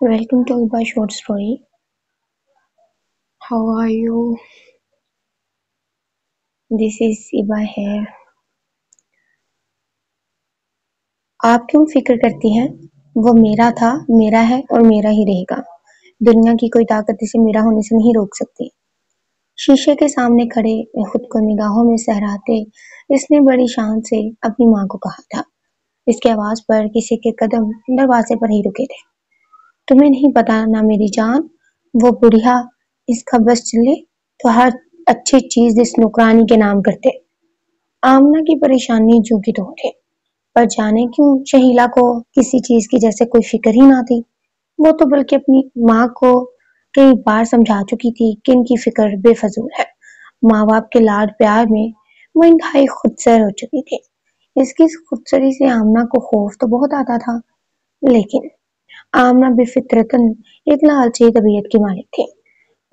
Welcome to Iba Short Story. How are you? This is Iba here. आप क्यों फिक्र करती हैं? वो मेरा था, मेरा है और मेरा ही रहेगा। दुनिया की कोई ताकत इसे मेरा होने से नहीं रोक सकती। शीशे के सामने खड़े खुद को निगाहों में सहराते इसने बड़ी शान से अपनी माँ को कहा था। इसकी आवाज पर किसी के कदम दरवाजे पर ही रुके थे। तुम्हें नहीं पता ना मेरी जान, वो बुढ़िया इसका बस चले तो हर अच्छी चीज इस नौकरानी के नाम करते। आमना की परेशानी जू की तो उठे, पर जाने क्यों शहीला को किसी चीज की जैसे कोई फिक्र ही ना थी। वो तो बल्कि अपनी माँ को कई बार समझा चुकी थी कि इनकी फिक्र बेफजूल है। माँ बाप के लाड प्यार में वो इंतहाई खुदसर हो चुकी थी। इसकी इस खुदसरी से आमना को खौफ तो बहुत आता था, लेकिन आमना बेफितरतन एक लालची तबीयत की मालिक थी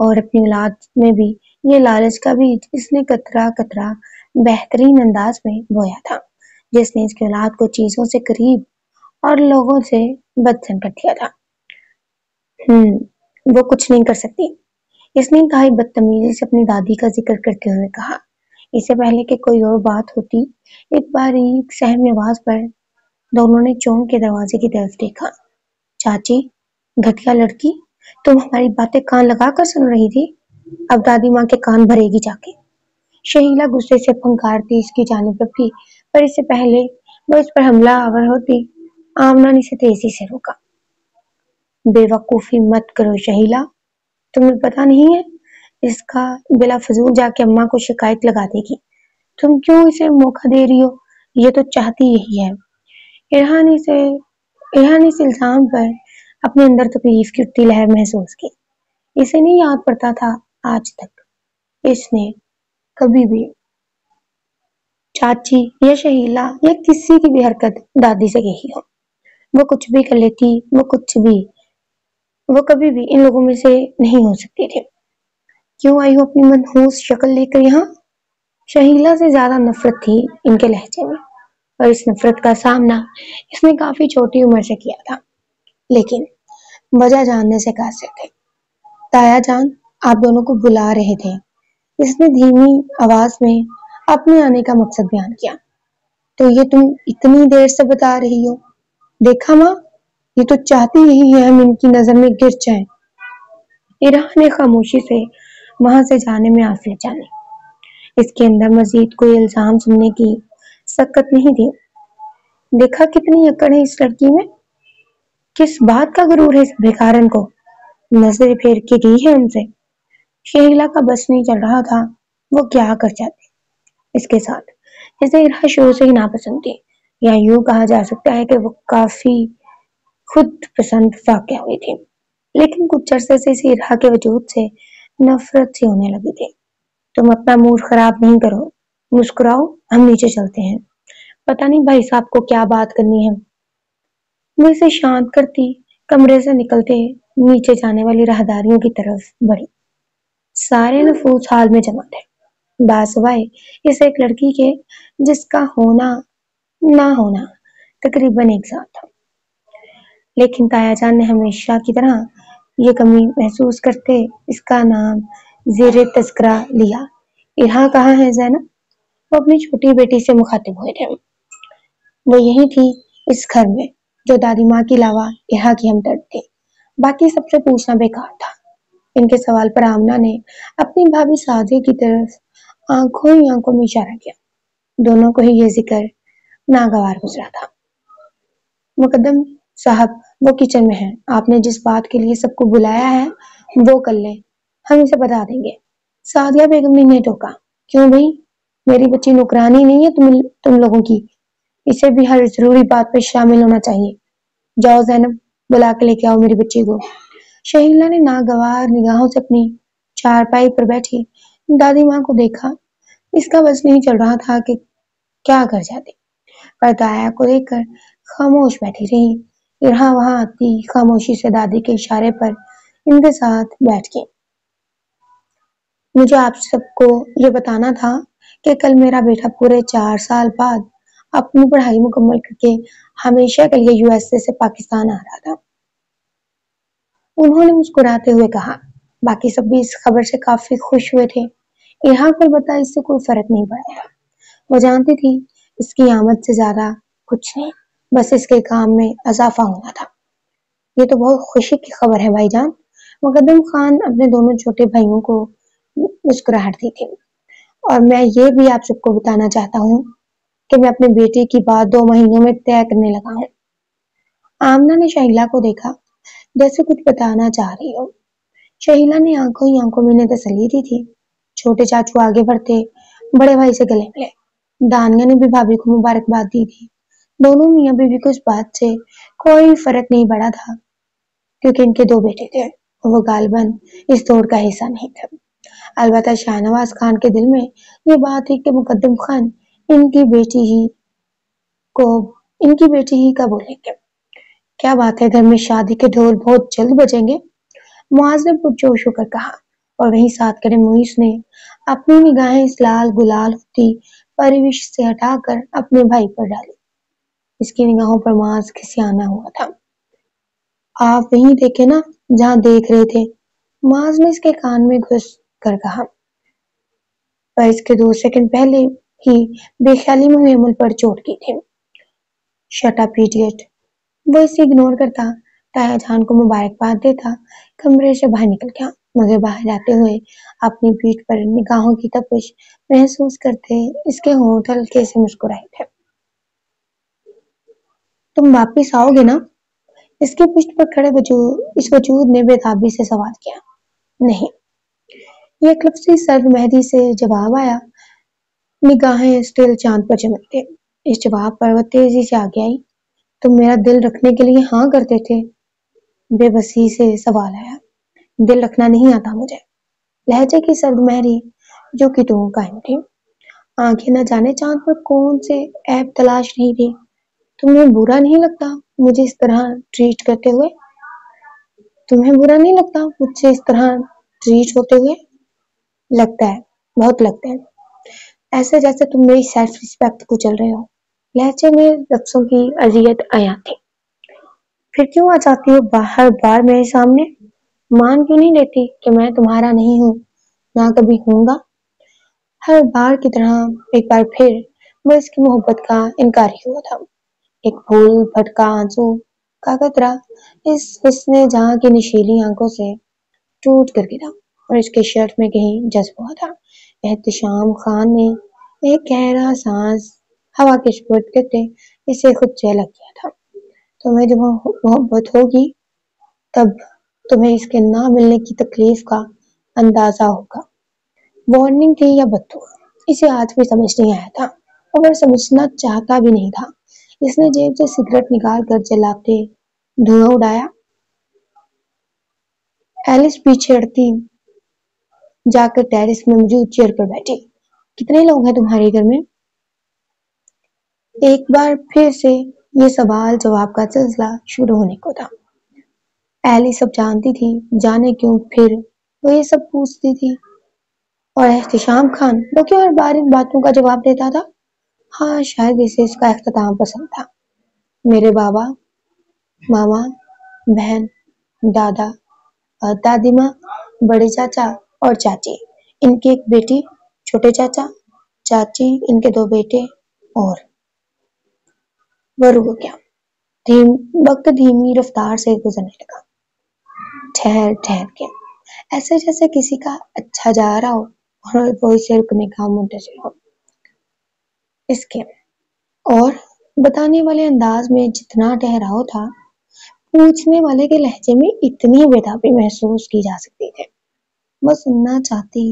और अपनी औलाद में भी ये लालच का बीज इसने कतरा कतरा बेहतरीन अंदाज में बोया था, जिसने इसकी औलाद को चीजों से करीब और लोगों से बदसन कर दिया था। वो कुछ नहीं कर सकती, इसने इंतहाई बदतमीजी से अपनी दादी का जिक्र करते हुए कहा। इससे पहले कि कोई और बात होती, एक बारीक सहमी आवाज पर दोनों ने चौंक के दरवाजे की तरफ देखा। चाची, घटिया लड़की, तुम हमारी बातें कान लगा कर सुन रही थी, अब दादी माँ के कान भरेगी जाके। शहीला गुस्से से फंकारती इसकी जानिब बढ़ी, पर इससे पहले वो इस पर हमला आवर होती, आमना ने इसे तेजी से रोका। बेवकूफी मत करो शहीला, तुम्हें पता नहीं है इसका बिला फजूल जाके अम्मा को शिकायत लगा देगी। तुम क्यों इसे मौका दे रही हो? ये तो चाहती यही है। इरहा ने इस इल्जाम पर अपने अंदर तकलीफ की उठती लहर महसूस की। इसे नहीं याद पड़ता था आज तक इसने कभी भी चाची या शहीला या किसी की भी हरकत दादी से कही हो। वो कुछ भी कर लेती, वो कभी भी इन लोगों में से नहीं हो सकती थी। क्यों आई हो अपनी मनहूस शक्ल लेकर यहाँ? शहीला से ज्यादा नफरत थी इनके लहजे में, और इस नफरत का सामना इसने काफी छोटी उम्र से किया था, लेकिन वजह जानने से कासिर थे। ताया जान, आप दोनों को बुला रहे थे, इसने धीमी आवाज में अपने आने का मकसद बयान किया। तो ये तुम इतनी देर से बता रही हो? देखा माँ, ये तो चाहती यही है हम इनकी नजर में गिर जाएं। इरहा ने खामोशी से वहां से जाने में आफियत जानी। इसके अंदर मजीद कोई इल्जाम सुनने की सकत नहीं थी। देखा कितनी अकड़ है इस लड़की में, किस बात का गुरूर है इस भिखारन को, नजर फेर के गई है हमसे। शहीला का बस नहीं चल रहा था, वो क्या कर जाती इसके साथ। इसे इरहा शुरू से ही नापसंद थी, या यूं कहा जा सकता है कि वो काफी खुद पसंद वाकया हुई थी, लेकिन कुछ अरसे से इसे इरहा के वजूद से नफरत सी होने लगी थी। तुम अपना मूड खराब नहीं करो, मुस्कुराओ, हम नीचे चलते हैं। पता नहीं भाई साहब को क्या बात करनी है। वो इसे शांत करती कमरे से निकलते नीचे जाने वाली राहदारियों की तरफ बढ़ी। सारे नफूस हाल में जमा थे, बासवाए इस एक लड़की के जिसका होना ना होना तकरीबन एक साथ था। लेकिन तायाजान ने हमेशा की तरह ये कमी महसूस करते इसका नाम जेर तस्करा लिया। इरहा कहाँ है जैनब? वो अपनी छोटी बेटी से मुखातिब हुए थे। वो यही थी इस घर में, जो दादी माँ के अलावा इरहा की हमदर्द थी। बाकी सबसे पूछना बेकार था। इनके सवाल पर आमना ने अपनी भाभी सादिया की तरफ आंखों ही आंखों में इशारा किया। दोनों को ही ये जिक्र नागवार गुजरा था। मुकद्दम साहब, वो किचन में है, आपने जिस बात के लिए सबको बुलाया है वो कर ले, हम इसे बता देंगे। सादिया बेगम ने टोका। क्यों भाई, मेरी बच्ची नौकरानी नहीं है तुम लोगों की, इसे भी हर जरूरी बात पे शामिल होना चाहिए। जाओ जैनब, बुला के लेके आओ मेरी बच्ची को। शहीला ने नागवार निगाहों से अपनी चारपाई पर बैठी दादी माँ को देखा। इसका बस नहीं चल रहा था कि क्या कर जाती, पर दाया को देखकर खामोश बैठी रही। इरहा वहां आती खामोशी से दादी के इशारे पर इनके साथ बैठ गई। मुझे आप सबको ये बताना था कि कल मेरा बेटा पूरे 4 साल बाद अपनी पढ़ाई मुकम्मल करके हमेशा के लिए यूएसए से पाकिस्तान आ रहा था। انہوں نے مسکراتے ہوئے کہا۔ باقی سب بھی اس خبر سے کافی خوش ہوئے تھے۔ الحاق البتہ اس سے کوئی فرق نہیں پڑا تھا۔ وہ جانتی تھی اس کی آمد سے زیادہ کچھ نہیں، بس اس کے کام میں اضافہ ہونا تھا۔ یہ تو بہت خوشی کی خبر ہے بھائی جان۔ مقدم خان اپنے دونوں چھوٹے بھائیوں کو مسکراہٹ دی تھی۔ اور میں یہ بھی آپ سب کو بتانا چاہتا ہوں کہ میں اپنے بیٹے کی بات 2 مہینوں میں طے کرنے لگا ہوں۔ آمنہ نے شہیلا کو دیکھا جیسے کچھ بتانا چاہ رہی ہو۔ شہیلا نے آنکھوں ہی آنکھوں میں انہیں تسلی دی تھی۔ چھوٹے چاچو آگے بڑھتے بڑے بھائی سے گلے ملے۔ دانیہ نے بھی بھابھی کو مبارکباد دی تھی۔ دونوں میاں بیوی کو اس بات سے کوئی فرق نہیں پڑا تھا کیونکہ ان کے 2 بیٹے تھے اور وہ غالباً اس دوڑ کا حصہ نہیں تھے۔ البتہ شاہ نواز خان کے دل میں یہ بات تھی کہ مقدم خان ان کی بیٹی ہی کا بولیں گے۔ کیا بات ہے، گھر میں شادی کے ڈھول بہت جلد بجیں گے، معاذ نے پرجوش ہو کر کہا، اور وہیں ساتھ کھڑے موئیز نے اپنی نگاہیں اس لال گلال ہوتی پرورش سے ہٹا کر اپنے بھائی پر ڈالی۔ اس کی نگاہوں پر معاذ کھسیانا ہوا تھا۔ آپ وہیں دیکھے نا جہاں دیکھ رہے تھے، معاذ نے اس کے کان میں گھس کر کہا، پر اس کے 2 سیکنڈ پہلے ہی بے خیالی میں ہوئے عمل پر چوٹ کی تھی۔ Shut up idiot. وہ اسے اگنور کرتا، تایا جان کو مبارکباد دیتا، کمرے سے باہر نکل گیا، مگر باہر جاتے ہوئے اپنی پیٹھ پر نگاہوں کی تپش محسوس کرتے اس کے ہونٹ ہلکے سے مسکرائے تھے۔ تم واپس آؤ گے نا؟ اس کے پشت پر کھڑے اس وجود نے بےتابی سے سوال کیا۔ نہیں، یہ ایک لفظی سرد مہدی سے جواب آیا۔ نگاہیں اسٹیل چاند پر چمک گئے۔ اس جواب پر وہ تیزی سے آگے آئی۔ تم میرا دل رکھنے کے لیے ہاں کرتے تھے؟ بے بسی سے سوال آیا۔ دل رکھنا نہیں آتا مجھے، لہجے کی سرد مہری جو کہ تو قائم تھی۔ آنکھیں نہ جانے چاند پر کون سے عیب تلاش نہیں تھی۔ تمہیں برا نہیں لگتا مجھے اس طرح ٹریٹ کرتے ہوئے؟ تمہیں برا نہیں لگتا مجھ سے اس طرح ٹریٹ ہوتے ہوئے؟ لگتا ہے، بہت لگتا ہے، ایسے جیسے تم میری سیلف ریسپیکٹ کو چل رہے ہو۔ لہجے میں لفظوں کی اذیت آیا تھی۔ پھر کیوں آ جاتی ہو ہر بار میرے سامنے؟ مان کیوں نہیں لیتی کہ میں تمہارا نہیں ہوں، نہ کبھی ہوں گا؟ ہر بار کی طرح ایک بار پھر وہ اس کی محبت کا انکار ہی ہوا تھا۔ ایک پھول پھٹکا آنسو کا قطرہ اس حسن جہاں کی نشیلی آنکھوں سے ٹوٹ کر گرا اور اس کے شرٹ میں کہیں جذب ہوا تھا۔ احتشام خان نے ایک گہرا سانس ہوا کے سپرد کرتے اسے خود سے الگ کیا تھا۔ تمہیں جب محبت ہوگی تب تمہیں اس کے نہ ملنے کی تکلیف کا اندازہ ہوگا۔ وارننگ تھی یا بددعا، اسے آج بھی سمجھ نہیں آیا تھا، اور سمجھنا چاہتا بھی نہیں تھا۔ اس نے جیب سے سگریٹ نکال کر جلاتے دھواں اڑایا۔ ایلس پیچھے ہٹتی جا کر ٹیرس میں موجود چیئر پر بیٹھی۔ کتنے لوگ ہیں تمہارے گھر میں؟ ایک بار پھر سے یہ سوال جواب کا سلسلہ شروع ہونے کو تھا۔ ایلس سب جانتی تھی، جانے کیوں پھر وہ یہ سب پوچھتی تھی، اور احتشام خان وہ کیوں ہر بار ان باتوں کا جواب دیتا تھا؟ ہاں، شاید اسے اس کا اختتام پسند تھا۔ میرے بابا، ماما، بہن، دادا، دادی ماں، بڑے چاچا اور چاچی، ان کی ایک بیٹی، چھوٹے چاچا، چاچی، ان کے 2 بیٹے، اور وہ رک گیا۔ وقت دھیمی رفتار سے گزرنے لگا، ٹھہر ٹھہر کے، ایسے جیسے کسی کا اچھا جا رہا ہو اور وہ اسے رکنے کا منتظر ہو۔ اس کے اور بتانے والے انداز میں جتنا ٹھہراؤ تھا، پوچھنے والے کے لہجے میں اتنی بےتابی محسوس کی جا سکتی تھی۔ وہ سننا چاہتی،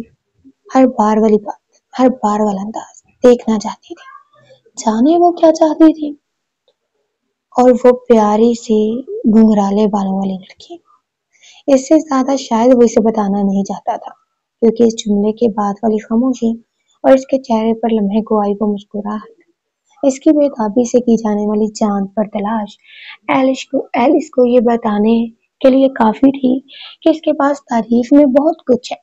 ہر بار والی بات، ہر بار والا انداز دیکھنا چاہتی تھی، جانے وہ کیا چاہتی تھی۔ اور وہ پیاری سی گھنگرالے بالوں والی لڑکی، اس سے زیادہ شاید وہ اسے بتانا نہیں چاہتا تھا، کیونکہ اس جملے کے بعد والی خاموشی اور اس کے چہرے پر لمحے کو آئی وہ مسکراہٹ، اس کی بےتابی سے کی جانے والی چاند پر تلاش ایلس کو یہ بتانے کے لیے کافی تھی کہ اس کے پاس تعریف میں بہت کچھ ہے،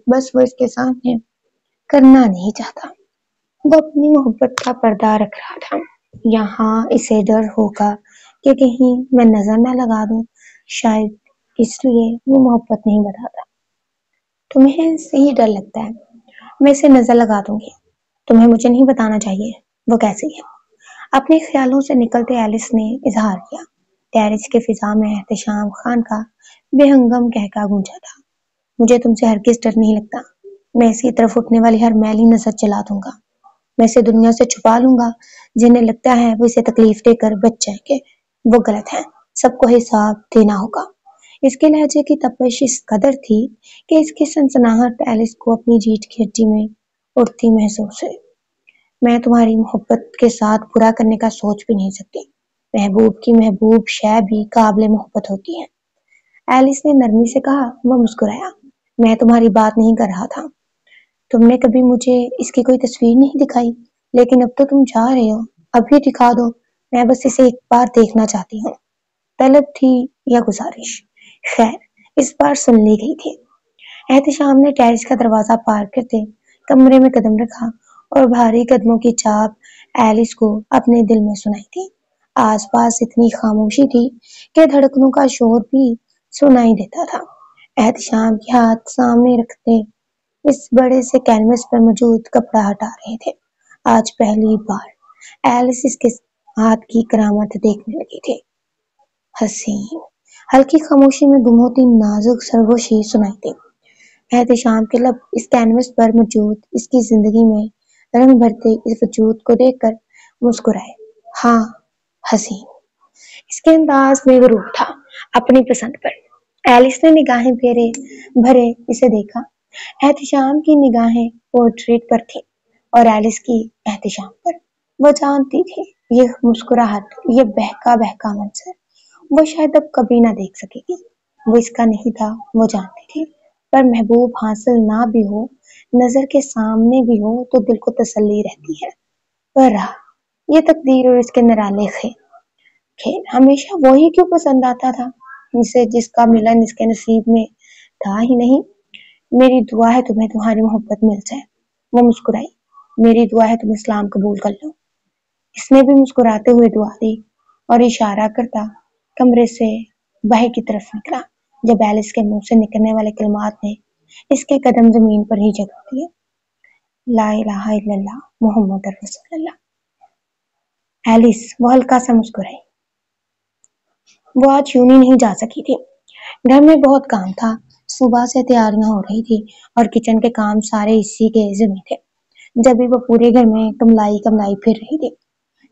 بس وہ اس کے سامنے کرنا نہیں چاہتا۔ وہ اپنی محبت کا پردہ رکھ رہا تھا۔ یہاں اسے ڈر ہوگا کہ کہیں میں نظر نہ لگا دوں، شاید اس لیए वो मोहब्बत नहीं बताता। तुम्हें इससे ही डर लगता है, मैं इसे नजर लगा दूंगी। तुम्हें मुझे नहीं बताना चाहिए वो कैसी है। अपने ख्यालों से निकलते एलिस ने इजहार किया। टेरेस के फिजा में एहतशाम खान का बेहंगम कहका गूंजा था। मुझे तुमसे हरगिज डर नहीं लगता। मैं इसी तरफ उठने वाली हर मैली नजर चला दूंगा। मैं इसे दुनिया से छुपा लूंगा। जिन्हें लगता है वो इसे तकलीफ देकर बच जाएंगे, वो गलत है। सबको हिसाब देना होगा। इसके लहजे की तपिश इस कदर थी कि इसकी सनसनाहट एलिस को अपनी रीढ़ की हड्डी में उड़ती महसूस हुई। मैं तुम्हारी मोहब्बत के साथ बुरा करने का सोच भी नहीं सकती। महबूब की महबूब शय भी काबिल मोहब्बत होती है। एलिस ने नरमी से कहा। वह मुस्कुराया। मैं तुम्हारी बात नहीं कर रहा था। तुमने कभी मुझे इसकी कोई तस्वीर नहीं दिखाई, लेकिन अब तो तुम जा रहे हो। अभी दिखा दो। मैं बस इसे एक बार देखना चाहती हूँ। तलब थी या गुजारिश? खैर, इस बार सुन ली गई थी। एहतशाम ने टेरेस का दरवाजा पार करते कमरे में कदम रखा और भारी कदमों की चाप एलिस को अपने दिल में सुनाई थी। आसपास इतनी खामोशी थी कि धड़कनों का शोर भी सुनाई देता था। एहतशाम के हाथ सामने रखते इस बड़े से कैनवस पर मौजूद कपड़ा हटा रहे थे। आज पहली बार एलिस इसके हाथ की करामत देखने लगी थी। हसीन, हल्की खामोशी में गुम होती नाजुक सरगोशी सुनाई दी। एहतशाम के लब इस कैनवस पर मौजूद इसकी जिंदगी में रंग भरते इस वजूद को देखकर मुस्कुराए। हाँ, हसीन। इसके अंदाज में गुरूर था अपनी पसंद पर। एलिस ने निगाहें फेरे भरे इसे देखा। एहतशाम की निगाहें पोर्ट्रेट पर थी और एलिस की एहतशाम पर। वो जानती थी ये मुस्कुराहट, ये बहका बहका मंजर वो शायद अब कभी ना देख सकेगी। वो इसका नहीं था, वो जानती थी। पर महबूब हासिल ना भी हो, नजर के सामने भी हो तो दिल को तसल्ली रहती है। पर रहा, ये तकदीर और इसके निराले खेल हमेशा वही क्यों पसंद आता था इसे, जिसका मिलन इसके नसीब में था ही नहीं। मेरी दुआ है तुम्हें तुम्हारी मोहब्बत मिल जाए। वो मुस्कुराई। मेरी दुआ है तुम इस्लाम कबूल कर लो। इसने भी मुस्कुराते हुए दुआ दी और इशारा करता कमरे से बाहर की तरफ निकला। जब एलिस के मुंह से निकलने वाले कलमात ने इसके कदम जमीन पर ही जगह दिए। ला इलाहा इल्लल्लाह मुहम्मद रसूलुल्लाह। एलिस वो हल्का सा मुस्कुराई। वो आज यूं ही नहीं जा सकी थी। घर में बहुत काम था। सुबह से तैयारियां हो रही थी और किचन के काम सारे इसी के जिम्मे थे। जब भी वो पूरे घर में कमलाई कमलाई फिर रही थी।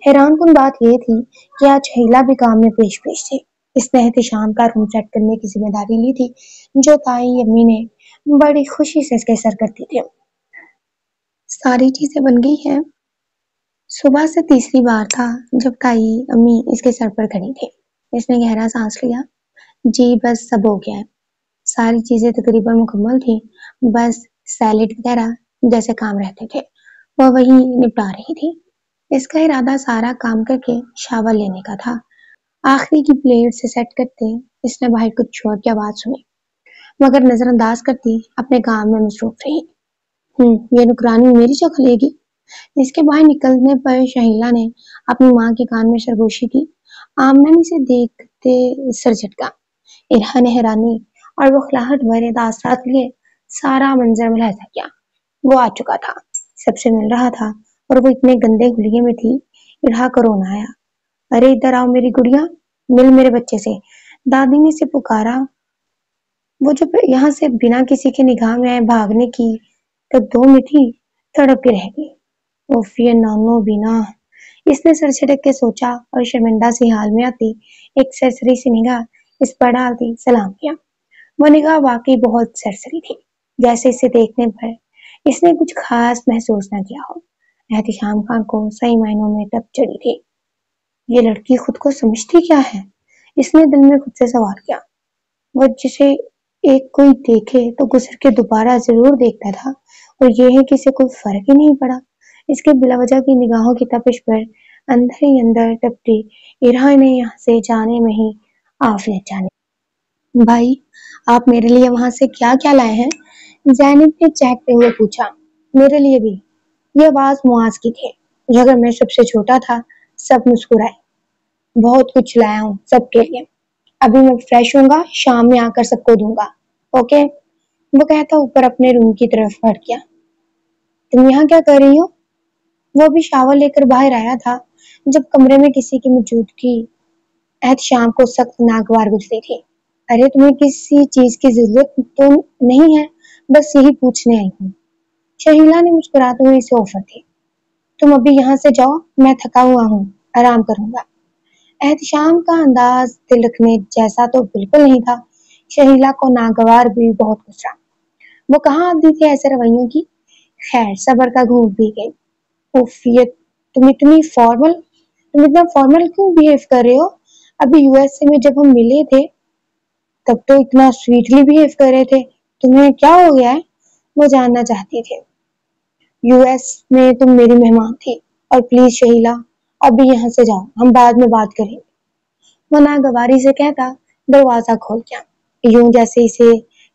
हैरान कुन बात यह थी कि आज हीला भी काम में पेश पेश थी। इसने एहतशाम का रूम सेट करने की जिम्मेदारी ली थी, जो ताई अम्मी ने बड़ी खुशी से इसके सर करती थी। सारी चीजें बन गई हैं। सुबह से तीसरी बार था जब ताई अम्मी इसके सर पर खड़ी थी। इसने गहरा सांस लिया। जी बस सब हो गया है। सारी चीजें तकरीबन मुकम्मल थी। बस सैलेड वगैरह जैसे काम रहते थे वह वही निपटा रही थी। इसका इरादा सारा काम करके शावर लेने का था। आखिरी की प्लेट से सेट करते इसने बाहर कुछ शोर की आवाज सुनी, मगर नजरअंदाज करती अपने काम में मसरूफ रही। ये नुकरानी मेरी जगह लेगी। इसके बाहर निकलने पर शहीला ने अपनी माँ के कान में सरगोशी की। आमना इसे देखते सर झटका। इरहा ने हैरानी और बौखलाहट भरे तासरात लिए सारा मंजर मुलाहिजा किया। वो आ चुका था, सबसे मिल रहा था और वो इतने गंदे हुलिये में थी। इरहा को रोना आया। अरे इधर आओ मेरी गुड़िया, मिल मेरे बच्चे से। दादी ने इसे पुकारा। वो जब यहाँ से बिना किसी के निगाह में आए भागने की तो दो मिठी तड़प के रह गई। उफ ये नानो बिना। इसने सर झटक के सोचा और शर्मिंदा सी हाल में आती एक सरसरी सी निगाह इस पर डालती सलाम किया। वो निगाह वाकई बहुत सरसरी थी, जैसे इसे देखने पर इसने कुछ खास महसूस न किया हो। एहतिशाम खान को सही मायनों में टप चढ़ी थी। ये लड़की खुद को समझती क्या है, इसने दिल में खुद से सवाल किया। वो जिसे एक कोई देखे तो गुजर के दोबारा जरूर देखता था, और ये है कि इसे कोई फर्क ही नहीं पड़ा। इसके बिलावजह की निगाहों की तपिश पर अंदर ही अंदर टपटी इरहा ने यहाँ से जाने में ही आफियत जाने। भाई आप मेरे लिए वहां से क्या क्या लाए हैं? जैनब ने चहकते हुए पूछा। मेरे लिए भी। ये आवाज मुआज की थी। घर में सबसे छोटा था। सब मुस्कुराए। बहुत कुछ लाया हूँ सबके लिए। ابھی میں فریش ہوں گا، شام میں آ کر سب کو دوں گا، اوکے؟ وہ کہتا اوپر اپنے روم کی طرف بڑھ گیا۔ تم یہاں کیا کر رہی ہو؟ وہ بھی شاور لے کر باہر آیا تھا جب کمرے میں کسی کی موجودگی احتشام کو سخت ناگوار گزری تھی۔ ارے تمہیں کسی چیز کی ضرورت تو نہیں ہے، بس یہی پوچھنے آئی ہوں۔ شہیلا نے مسکراتے ہوئے اسے آفر دی۔ تم ابھی یہاں سے جاؤ، میں تھکا ہوا ہوں، آرام کروں گا۔ احتشام کا انداز دل رکھنے جیسا تو بالکل نہیں تھا۔ شہیلا کو ناگوار بھی بہت گزرا۔ وہ کہاں عادی تھے ایسے رویوں کی؟ خیر صبر کا گھونٹ بھی گئی۔ تم اتنا فارمل کیوں بیہیو کر رہے ہو؟ ابھی یو ایس اے میں جب ہم ملے تھے تب تو اتنا سویٹلی بیہیو کر رہے تھے، تمہیں کیا ہو گیا ہے؟ وہ جاننا چاہتی تھی۔ یو ایس میں تم میری مہمان تھی، اور پلیز شہیلا ابھی یہاں سے جاؤ، ہم بعد میں بات کریں گے۔ وہ ناگواری سے کہتا دروازہ کھول گیا، یوں جیسے اسے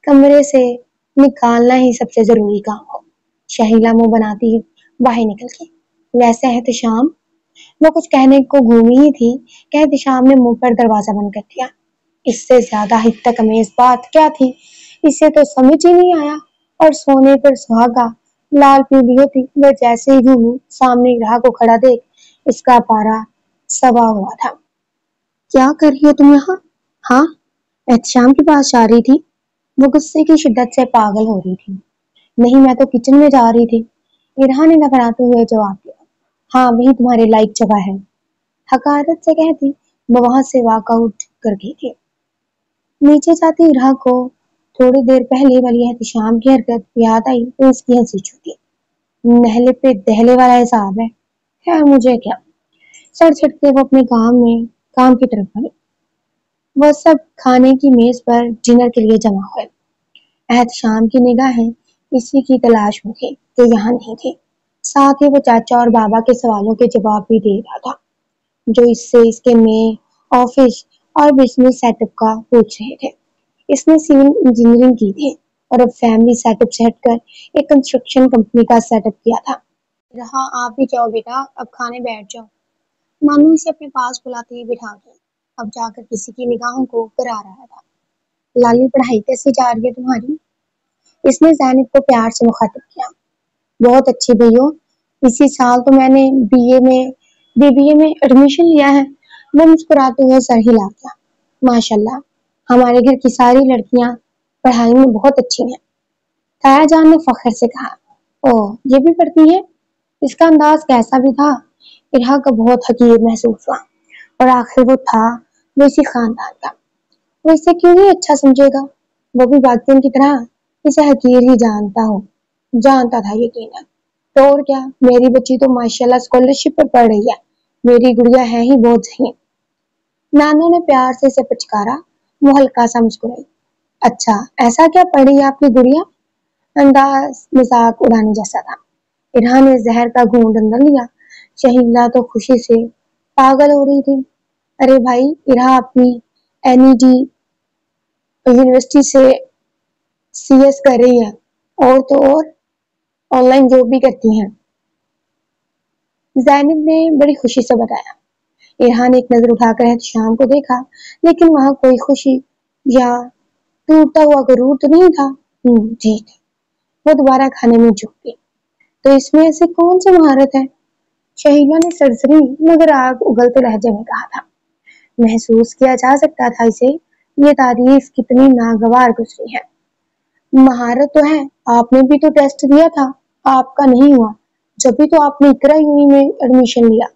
کمرے سے نکالنا ہی سب سے ضروری کام ہو۔ شہیلا منہ بناتی باہر نکل گئی۔ ویسے احتشام، وہ کچھ کہنے کو گھومی ہی تھی کہ احتشام نے منہ پر دروازہ بند کر دیا۔ اس سے زیادہ حد تک امیز بات کیا تھی؟ اسے تو سمجھ ہی نہیں آیا، اور سونے پر سہاگا لال پیلی ہوتی۔ وہ جیسے ہی گھومی سامنے راہ کو کھڑا دیکھ اس کا پارا سوا ہوا تھا۔ کیا کر رہی ہو تم یہاں؟ ہاں، احتشام کے پاس جا رہی تھی۔ وہ غصے کی شدت سے پاگل ہو رہی تھی۔ نہیں، میں تو کچن میں جا رہی تھی، ارہا نے گھبراتے ہوئے جواب دیا۔ ہاں وہی تمہارے لائق جگہ ہے، حقارت سے کہتی وہ وہاں سے واک آؤٹ کر گئی تھی۔ نیچے جاتی ارہا کو تھوڑی دیر پہلے والی احتشام کی حرکت یاد آئی تو اس کی ہنسی چھوٹی۔ نہلے پہ دہلے والا حساب ہے، خیر مجھے کیا۔ سر چھٹکے وہ اپنے کام کی طرف بڑھی۔ وہ سب کھانے کی میز پر ڈنر کے لیے جمع ہوئے۔ احتشام کی نگاہیں اسی کی تلاش میں تھی کہ یہاں نہیں تھی۔ ساتھ ہی وہ چاچا اور بابا کے سوالوں کے جواب بھی دے رہا تھا، جو اس سے اس کے نئے آفس اور بزنس سیٹ اپ کا پوچھ رہے تھے۔ اس نے سول انجینئرنگ کی تھی اور اب فیملی سیٹ اپ سے ہٹ کر ایک کنسٹرکشن کمپنی کا سیٹ اپ کیا تھا۔ رہا آپ بھی جاؤ بیٹا، اب کھانے بیٹھ جاؤ۔ نانو اسے اپنے پاس بلاتے ہوئے بٹھا گئی۔ اب جا کر کسی کی نگاہوں کو کرا رہا تھا۔ لالی پڑھائی کیسی جا رہی ہے تمہاری؟ اس نے زینب کو پیار سے مخاطب کیا۔ بہت اچھی بھائیو، اسی سال تو میں نے بی بی اے میں ایڈمیشن لیا ہے۔ وہ مسکراتے ہوئے سر ہلا دیا۔ ماشاءاللہ، ہمارے گھر کی ساری لڑکیاں پڑھائی میں بہت اچھی ہیں، تایا جان نے فخر سے کہا۔ اوہ، یہ بھی پڑھتی ہے؟ اس کا انداز کیسا بھی تھا، ارہا کا بہت حقیر محسوس ہوا، اور آخر وہ تھا وہ اسی خاندان کا۔ وہ اسے کیوں ہی اچھا سمجھے گا؟ وہ بھی باقیوں کی طرح اسے حقیر ہی جانتا تھا یقیناً۔ تو اور کیا، میری بچی تو ماشاءاللہ اسکالرشپ پر پڑھ رہی ہے، میری گڑیا ہے ہی بہت ذہین۔ نانو نے پیار سے اسے پچکارا۔ وہ ہلکا سا مسکرائی۔ اچھا، ایسا کیا پڑھ رہی ہے آپ کی گڑیا؟ انداز مذاق اڑانے جیسا تھا۔ ارہا نے زہر کا گھونٹ اندر لیا۔ شہیلا تو خوشی سے پاگل ہو رہی تھی۔ ارے بھائی، ارہا اپنی NED یونیورسٹی سے CS کر رہی ہے، اور تو اور آن لائن جاب بھی کرتی ہیں، زینب نے بڑی خوشی سے بتایا۔ ارہا نے ایک نظر اٹھا کر احتشام کو دیکھا، لیکن وہاں کوئی خوشی یا ٹوٹتا ہوا غرور تو نہیں تھا۔ جی تھی۔ وہ دوبارہ کھانے میں جھک گئی۔ تو اس میں ایسی کون سی مہارت ہے؟ شہیلا نے سرسری مگر آگ اگلتے لہجے میں کہا تھا۔ محسوس کیا جا سکتا تھا اسے یہ تعریف کتنی ناگوار گزری ہے۔ مہارت تو ہے، آپ نے بھی تو ٹیسٹ دیا تھا، آپ کا نہیں ہوا، جب بھی تو آپ نے اقرا یونی میں ایڈمیشن لیا۔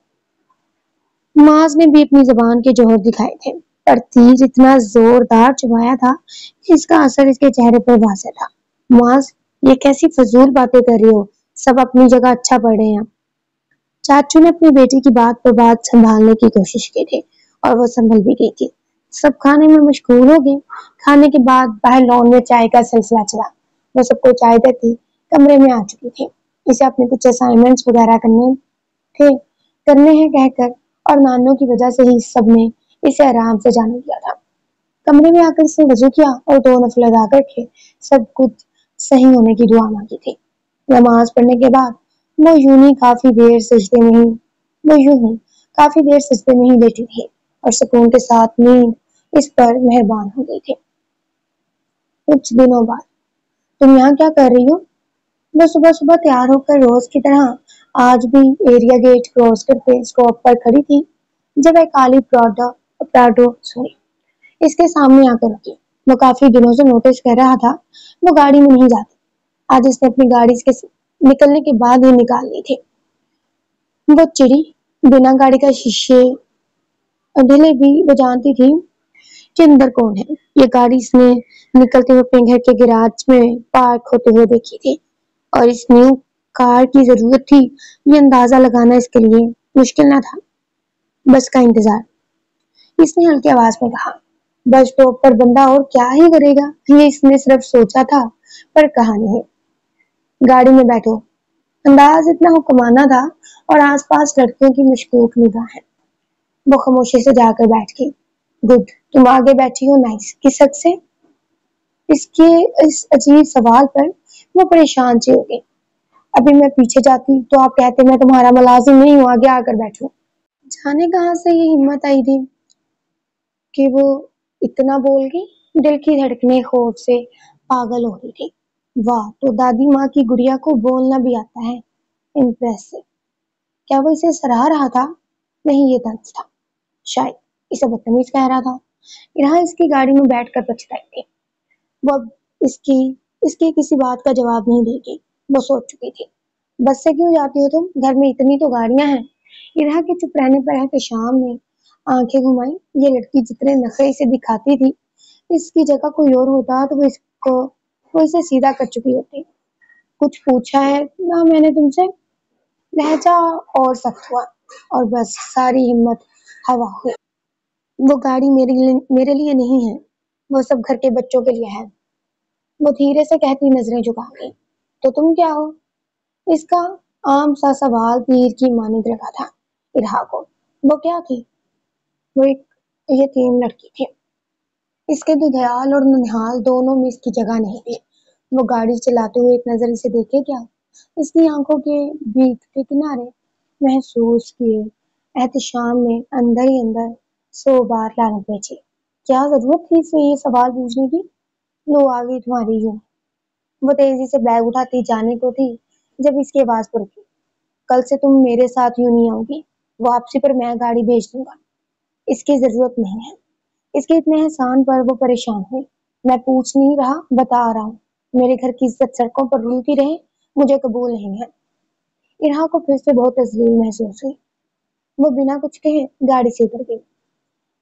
معاذ نے بھی اپنی زبان کے جوہر دکھائے تھے، پر تیر اتنا زوردار چبھایا تھا کہ اس کا اثر اس کے چہرے پر واضح تھا۔ معاذ، یہ کیسی فضول باتیں کر رہی ہو، سب اپنی جگہ اچھا پڑھ رہے ہیں۔ چاچو نے اپنی بیٹی کی بات پر بات سنبھالنے کی کوشش کی تھی، اور وہ سنبھل بھی گئی تھی۔ سب کھانے میں مشغول ہو گئے۔ کھانے کے بعد باہر لان میں چائے کا سلسلہ چلا۔ وہ سب کو چائے دیتی کمرے میں آ چکی تھی۔ اسے اپنے کچھ اسائنمنٹس وغیرہ کرنے ہیں کہہ کر، اور نانو کی وجہ سے ہی سب نے اسے آرام سے جانے دیا تھا۔ کمرے میں آ کر اس نے وضو کیا اور 2 نفل ادا کر کے سب کچھ صحیح ہونے کی دعا مانگی تھی۔ نماز پڑھنے کے بعد وہ یوں ہی کافی دیر سجدے میں ہی لیٹی تھی، اور سکون کے ساتھ نیند इस पर मेहरबान हो गई थी। कुछ दिनों बाद, तुम यहाँ क्या कर रही हो? मैं सुबह सुबह तैयार होकर रोज की तरह आज भी एरिया गेट क्रॉस करके स्टॉप पर खड़ी थी जब एक काली प्राडो सॉरी इसके सामने आकर रुकी। वो काफी दिनों से नोटिस कर रहा था वो गाड़ी में नहीं जाती। आज इसने अपनी गाड़ी के निकलने के बाद ही निकाल ली थी। वो चिड़ी बिना गाड़ी का शीशे ढले भी वो जानती थी कि अंदर कौन है। ये गाड़ी इसने निकलते हुए अपने घर के गैराज में पार्क होते हुए देखी थी और इस न्यू कार की जरूरत थी ये अंदाजा लगाना इसके लिए मुश्किल ना था। बस का इंतजार, इसने हल्की आवाज में कहा। बस स्टॉप पर बंदा और क्या ही करेगा, ये इसने सिर्फ सोचा था पर कहा नहीं। गाड़ी में बैठो, अंदाज इतना हुक्माना था और आसपास लड़कियों की मशकूक निगाहें। वो खामोशी से जाकर बैठ गई। गुड, तुम आगे बैठी हो। नाइस। किस हक से? इसके इस अजीब सवाल पर वो परेशान सी हो गई। अभी मैं पीछे जाती तो आप कहते मैं तुम्हारा मुलाजिम नहीं हूँ, आगे आकर बैठो। जाने कहाँ से ये हिम्मत आई थी कि वो इतना बोल गई। दिल की धड़कनें खौफ से पागल हो रही थी। वाह, तो दादी माँ की गुड़िया को बोलना भी आता है। इम्प्रेसिव। क्या वो इसे सराह रहा था? नहीं, ये तंज था। शायद इसे बदतमीज कह रहा था। यहाँ इसकी गाड़ी में बैठकर पछताई थी। वो अब इसकी इसकी किसी बात का जवाब नहीं देगी। वो सोच चुकी थी। बस से क्यों जाती हो तुम? घर में इतनी तो गाड़ियां हैं। इरहा के चुप रहने पर है कि शाम ने आंखें घुमाई। ये लड़की जितने नखरे इसे दिखाती थी, इसकी जगह कोई और होता तो वो इसे सीधा कर चुकी होती। कुछ पूछा है ना मैंने तुमसे? लहजा और सख्त हुआ और बस सारी हिम्मत हवा हुई। वो गाड़ी मेरे लिए नहीं है, वो सब घर के बच्चों के लिए है। वो धीरे से कहती नजरें झुका गई। तो तुम क्या हो? इसका आम सा सवाल तीर की मानिंद लगा था इरहा को। वो क्या थी? वो एक यतीम लड़की थी। इसके दुधियाल और ननिहाल दोनों में इसकी जगह नहीं थी। वो गाड़ी चलाते हुए एक नजर इसे देखे क्या? इसकी आंखों के बीच के किनारे महसूस किए एहतिशाम ने अंदर ही अंदर 100 बार लानत भेजी। क्या जरूरत थी इसे ये सवाल पूछने की? लो आ गई तुम्हारी यूं। वो तेजी से बैग उठाती जाने को थी जब इसकी आवाज पर रुकी। कल से तुम मेरे साथ यूं नहीं आओगी। वापसी पर मैं गाड़ी भेज दूंगा। इसकी जरूरत नहीं है। इसके इतने एहसान पर वो परेशान हुई। मैं पूछ नहीं रहा, बता रहा हूँ। मेरे घर की इज्जत सड़कों पर रुलती रहे, मुझे कबूल नहीं है। इरहा को फिर से बहुत तस्लीम महसूस हुई। वो बिना कुछ कहे गाड़ी से उतर गई।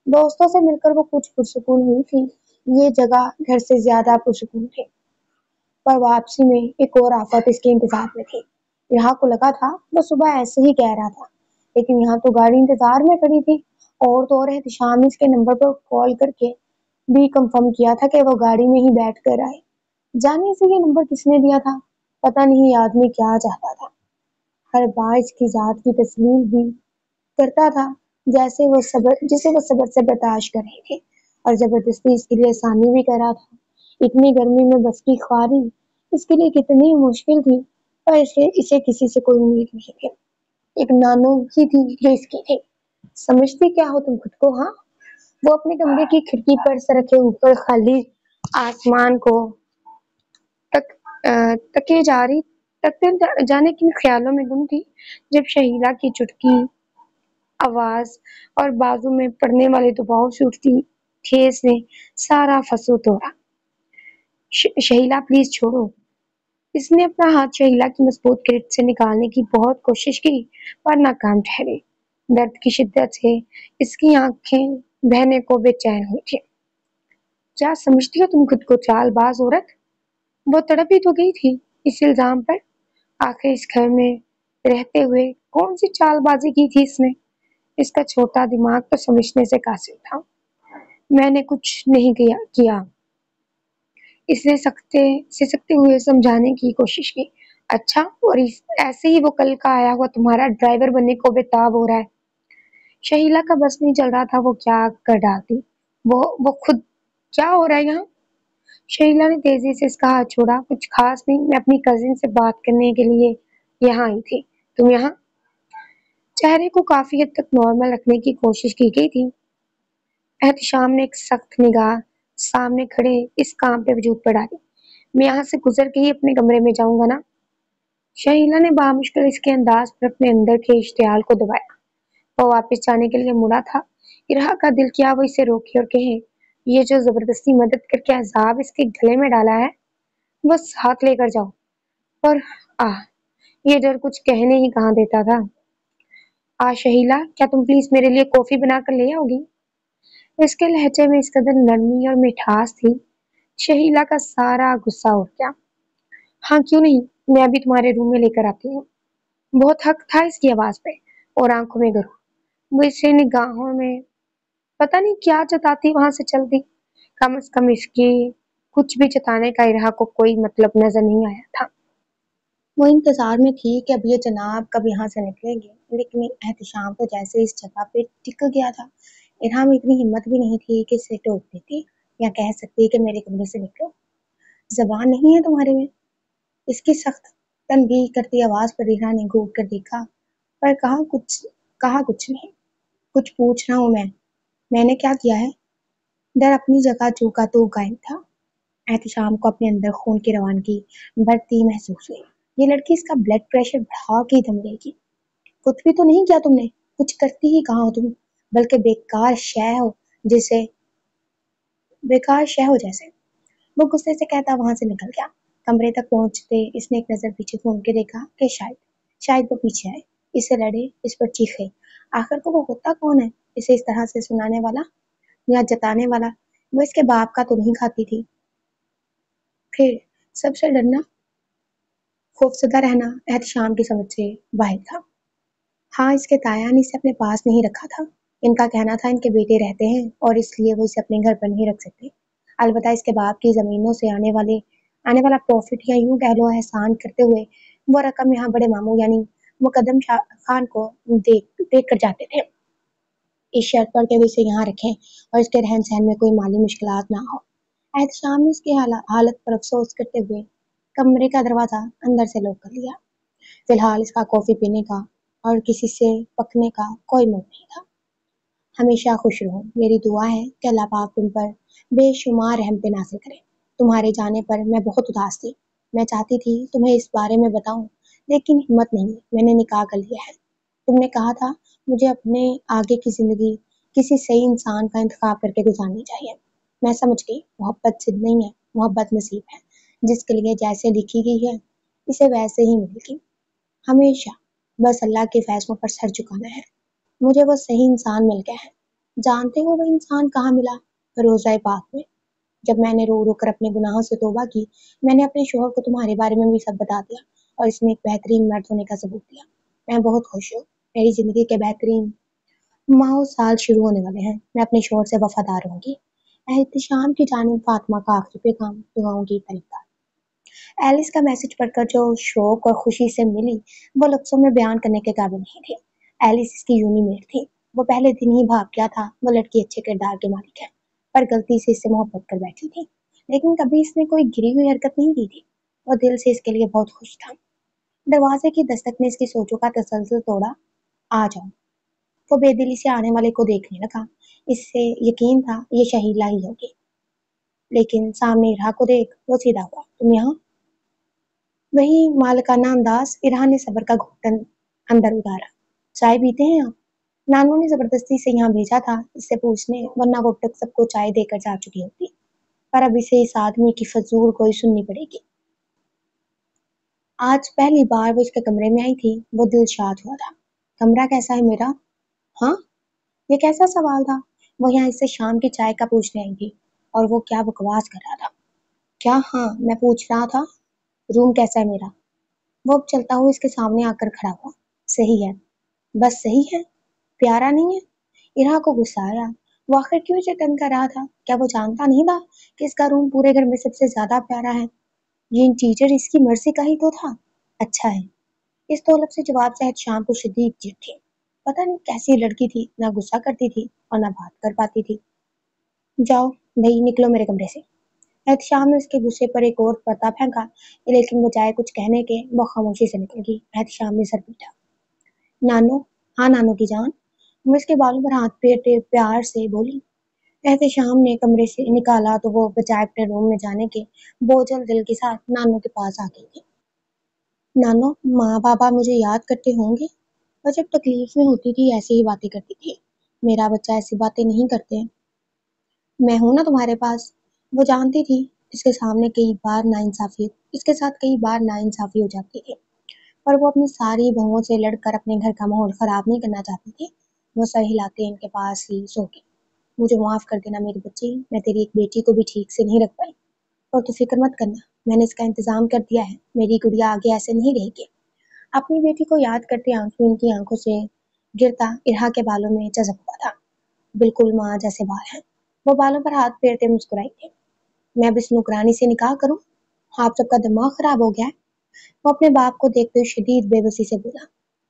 दोस्तों से मिलकर वो कुछ पुरसुकून हुई थी। ये जगह घर से ज्यादा पुरसुकून थी। पर वापसी में एक और आफत इसके इंतजार में थी। यहाँ को लगा था वो सुबह ऐसे ही कह रहा था, लेकिन यहाँ तो गाड़ी इंतजार में खड़ी थी। और तो और एहतिशाम ने इसके नंबर पर कॉल करके भी कंफर्म किया था कि वो गाड़ी में ही बैठ कर आए। जाने से ये नंबर किसने दिया था? पता नहीं ये आदमी क्या चाहता था। हर बार इसकी जात की तस्लील भी करता था जिसे वो सब्र से बर्दाश्त कर रही थी और जबरदस्ती इसके लिए आसानी भी कर रहा था। इतनी गर्मी में बस की ख्वारी इसके लिए कितनी मुश्किल थी, पर इसे किसी से कोई उम्मीद नहीं थी। एक नानो ही थी जो इसकी थी। समझती क्या हो तुम खुद को? हाँ। वो अपने कमरे की खिड़की पर सर रखे ऊपर खाली आसमान को तक तके जा रही तकते जाने किन ख्यालों में गुम थी जब शहीला की चुटकी आवाज और बाजू में पड़ने वाले दबाव से उठती ठेस ने सारा फसू तोड़ा। शहीला प्लीज छोड़ो। इसने अपना हाथ शहीला की मजबूत ग्रिप से निकालने की बहुत कोशिश की पर नाकाम ठहरी। दर्द की शिद्दत से इसकी आंखें बहने को बेचैन हुई थी। क्या समझती हो तुम खुद को चालबाज औरत? वो तड़प ही तो गई थी इस इल्जाम पर। आखिर इस घर में रहते हुए कौन सी चालबाजी की थी इसने? इसका छोटा दिमाग तो समझने से कासिर था। मैंने कुछ नहीं किया। इसने सिसकते हुए समझाने की कोशिश की। अच्छा, और ऐसे ही वो कल का आया हुआ तुम्हारा ड्राइवर बनने को बेताब हो रहा है। शहीला का बस नहीं चल रहा था वो क्या कर डालती। वो खुद क्या हो रहा है यहाँ? शहीला ने तेजी से इसका हाथ छोड़ा। कुछ खास नहीं, मैं अपनी कजिन से बात करने के लिए यहाँ आई थी। तुम यहाँ? चेहरे को काफी हद तक नॉर्मल रखने की कोशिश की गई थी। احتشام نے ایک سخت نگاہ سامنے کھڑے اس کام پہ وجود پر ڈالی۔ میں یہاں سے گزر کے ہی اپنے کمرے میں جاؤں گا نا؟ شہیلا نے بامشکل اس کے انداز پر اپنے اندر کے اشتعال کو دبایا۔ وہ واپس جانے کے لیے مڑا تھا، ارہا کا دل کیا وہ اسے روکے اور کہے یہ جو زبردستی مدد کر کے عذاب اس کے گلے میں ڈالا ہے وہ ساتھ لے کر جاؤ، پر یہ ڈر کچھ کہنے ہی کہاں دیتا تھا۔ شہیلا، کیا تم پلیز میرے لیے کافی بنا کر لے آؤ گی؟ اس کے لہجے میں اس قدر نرمی اور مٹھاس تھی، شہیلا کا سارا غصہ اٹھ گیا۔ ہاں کیوں نہیں، میں ابھی تمہارے روم میں لے کر آتی ہوں۔ بہت حق تھا اس کی آواز پہ اور آنکھوں میں گرو، وہ اسے نگاہوں میں پتہ نہیں کیا جتاتی وہاں سے چل دی۔ کم از کم اس کی کچھ بھی جتانے کا ارہا کو کوئی مطلب نظر نہیں آیا تھا۔ وہ انتظار میں تھی کہ اب یہ جناب کب یہاں سے نکلیں گے، لیکن احتشام تو جیسے اس جگہ پہ ٹک گیا تھا۔ ارہا میں اتنی ہمت بھی نہیں تھی کہ اسے ٹوک دیتی یا کہہ سکتی کہ میرے کمرے سے نکلو، زبان نہیں ہے تمہارے میں؟ اس کی سخت تنبیہ کرتی آواز پر ارہا نے گھور کر دیکھا، پر کہا کچھ نہیں۔ کچھ پوچھ رہا ہوں میں نے کیا کیا ہے؟ ڈر اپنی جگہ چوکا تو قائم تھا۔ احتشام کو اپنے اندر خون کی روانگی بڑھتی محسوس ہوئی۔ یہ لڑکی اس کا بلڈ پریشر بڑھا کے دم لے گی۔ کچھ بھی تو نہیں کیا تم نے، کچھ کرتی ہی کہاں ہو تم، بلکہ بیکار شے ہو جیسے۔ وہ غصے سے کہتا وہاں سے نکل گیا۔ کمرے تک پہنچتے اس نے ایک نظر پیچھے گھوم کے دیکھا کہ شاید وہ پیچھے آئے، اسے لڑے، اس پر چیخے۔ آخر کو وہ ہوتا کون ہے اسے اس طرح سے سنانے والا یا جتانے والا؟ وہ اس کے باپ کا تو نہیں کھاتی تھی۔ پھر سب سے ڈرنا، خوفزدہ رہنا احتشام کی سمجھ سے باہر تھا۔ ہاں، اس کے تایا نے اسے اپنے پاس نہیں رکھا تھا۔ ان کا کہنا تھا ان کے بیٹے رہتے ہیں اور اس لیے وہ اسے اپنے گھر پر نہیں رکھ سکتے۔ البتہ اس کے باپ کی زمینوں سے آنے والا پروفٹ یا یوں کہہ لو احسان کرتے ہوئے وہ رقم یہاں بڑے ماموں یعنی مقدم خان کو دیکھ کر جاتے تھے، اس شرط پر کہ وہ اسے یہاں رکھیں اور اس کے رہن سہن میں کوئی مالی مشکلات نہ ہو۔ احتشام نے اس کی حالت پر افسوس کرتے ہوئے کمرے کا دروازہ اندر سے لاک کر لیا۔ فی الحال اس کا کافی پینے کا اور کسی سے پکنے کا کوئی موڈ نہیں تھا۔ ہمیشہ خوش رہو، میری دعا ہے کہ اللہ پاک تم پر بے شمار رحمتیں نازل کرے۔ تمہارے جانے پر میں بہت اداس تھی، میں چاہتی تھی تمہیں اس بارے میں بتاؤں، لیکن ہمت نہیں، میں نے نکاح کر لیا ہے۔ تم نے کہا تھا مجھے اپنے آگے کی زندگی کسی صحیح انسان کا انتخاب کر کے گزارنی چاہیے۔ میں سمجھ گئی، محبت ضد نہیں ہے، محبت نصیب ہے، جس کے لیے جیسے لکھی گئی ہے اسے ویسے ہی ملے گی۔ ہمیشہ بس اللہ کے فیصلوں پر سر جھکانا ہے۔ مجھے وہ صحیح انسان مل گیا ہے۔ جانتے ہو وہ انسان کہاں ملا؟ روضہ پاک میں۔ جب میں نے رو رو کر اپنے گناہوں سے توبہ کی، میں نے اپنے شوہر کو تمہارے بارے میں بھی سب بتا دیا اور اس میں ایک بہترین مرد ہونے کا ثبوت دیا۔ میں بہت خوش ہوں، میری زندگی کے بہترین ماہ و سال شروع ہونے والے ہیں، میں اپنے شوہر سے وفادار رہوں گی۔ احتشام کی جانب فاطمہ کا آخری پیغام، دعاؤں کی طلبگار۔ ایلس کا میسج پڑھ کر جو شوق اور خوشی سے ملی وہ لفظوں میں بیان کرنے کے قابل نہیں تھی۔ ایلس اس کی یونی میٹ تھی، وہ پہلے دن ہی بھاگ گیا تھا۔ وہ لڑکی اچھے کردار کے مالک ہے، پر غلطی سے اس سے محبت کر بیٹھی تھی، لیکن کبھی اس نے کوئی گری ہوئی حرکت نہیں کی تھی۔ وہ دل سے اس کے لیے بہت خوش تھا۔ دروازے کی دستک نے اس کی سوچوں کا تسلسل توڑا۔ آ جاؤ۔ وہ بے دلی سے آنے والے کو دیکھنے لگا، اس سے یقین تھا یہ شہیلا ہی ہوگی، لیکن سامنے ارہا کو دیکھ وہ سیدھا ہوا۔ تم یہاں؟ وہی مالکانہ انداز، ارہا نے صبر کا گھٹن اندر اتارا۔ چائے پیتے ہیں آپ؟ نانو نے زبردستی سے یہاں بھیجا تھا اس سے پوچھنے، ورنہ وہ اب تک سب کو چائے دے کر جا چکی ہوتی، پر اب اسے اس آدمی کی فضول کوئی سننی پڑے گی۔ آج پہلی بار وہ اس کے کمرے میں آئی تھی، وہ دل شاد ہوا تھا۔ کمرہ کیسا ہے میرا؟ ہاں، یہ کیسا سوال تھا؟ وہ یہاں اس سے شام کی چائے کا پوچھنے آئی تھی اور وہ کیا بکواس کر رہا تھا۔ کیا ہاں، میں پوچھ رہا تھا روم کیسا ہے میرا۔ وہ اب چلتا ہوا اس کے سامنے آ کر کھڑا ہوا۔ صحیح ہے، بس صحیح ہے، پیارا نہیں ہے؟ ارہا کو غصہ آیا، وہ آخر کیوں اسے تنگ کر رہا تھا؟ کیا وہ جانتا نہیں تھا کہ اس کا روم پورے گھر میں سب سے زیادہ پیارا ہے؟ یہ انٹیریئر اس کی مرضی کا ہی تو تھا۔ اچھا ہے، اس طلب سے جواب سے شام کو شدید جد تھی۔ پتہ نہیں کیسی لڑکی تھی، نہ غصہ کرتی تھی اور نہ بات کر پاتی تھی۔ جاؤ بھائی، نکلو میرے کمرے سے۔ احتشام نے اس کے غصے پر ایک اور پرتا پھینکا، لیکن بجائے کچھ کہنے کے وہ خاموشی سے نکل گئی۔ احتشام نے سر پیٹا۔ نانو؟ ہاں نانو کی جان؟ وہ اس کے بالوں پر ہاتھ پھیرتے پیار سے بولی۔ एहतेशाम ने कमरे से निकाला तो वो बजाय अपने रूम में जाने के बोझल दिल के साथ नानू के पास आ गई थी। नानो, माँ पापा मुझे याद करते होंगे? और जब तकलीफ में होती थी ऐसी ही बातें करती थी। मेरा बच्चा ऐसी बातें नहीं करते। मैं हूं ना तुम्हारे पास। वो जानती थी इसके साथ कई बार नाइंसाफी हो जाती थी, पर वो अपनी सारी बहुओं से लड़कर अपने घर का माहौल खराब नहीं करना चाहती थी। वो सर हिलाते इनके पास ही सो गई। मुझे माफ कर देना मेरी बच्ची, मैं तेरी एक बेटी को भी ठीक से नहीं रख पाई। और तू फिक्र मत करना, मैंने इसका इंतजाम कर दिया है। मेरी गुड़िया आगे ऐसे नहीं रहेगी। अपनी बेटी को याद करते आंसू इनकी आंखों से गिरता इरहा के बालों में जज़ब हुआ था। बिल्कुल माँ जैसे बाल हैं। वो बालों पर हाथ फेरते मुस्कुराई थी। मैं अब इस नौकरानी से निकाह करूं? आप सबका दिमाग खराब हो गया है। वो अपने बाप को देखते हुए शदीद बेबसी से बोला।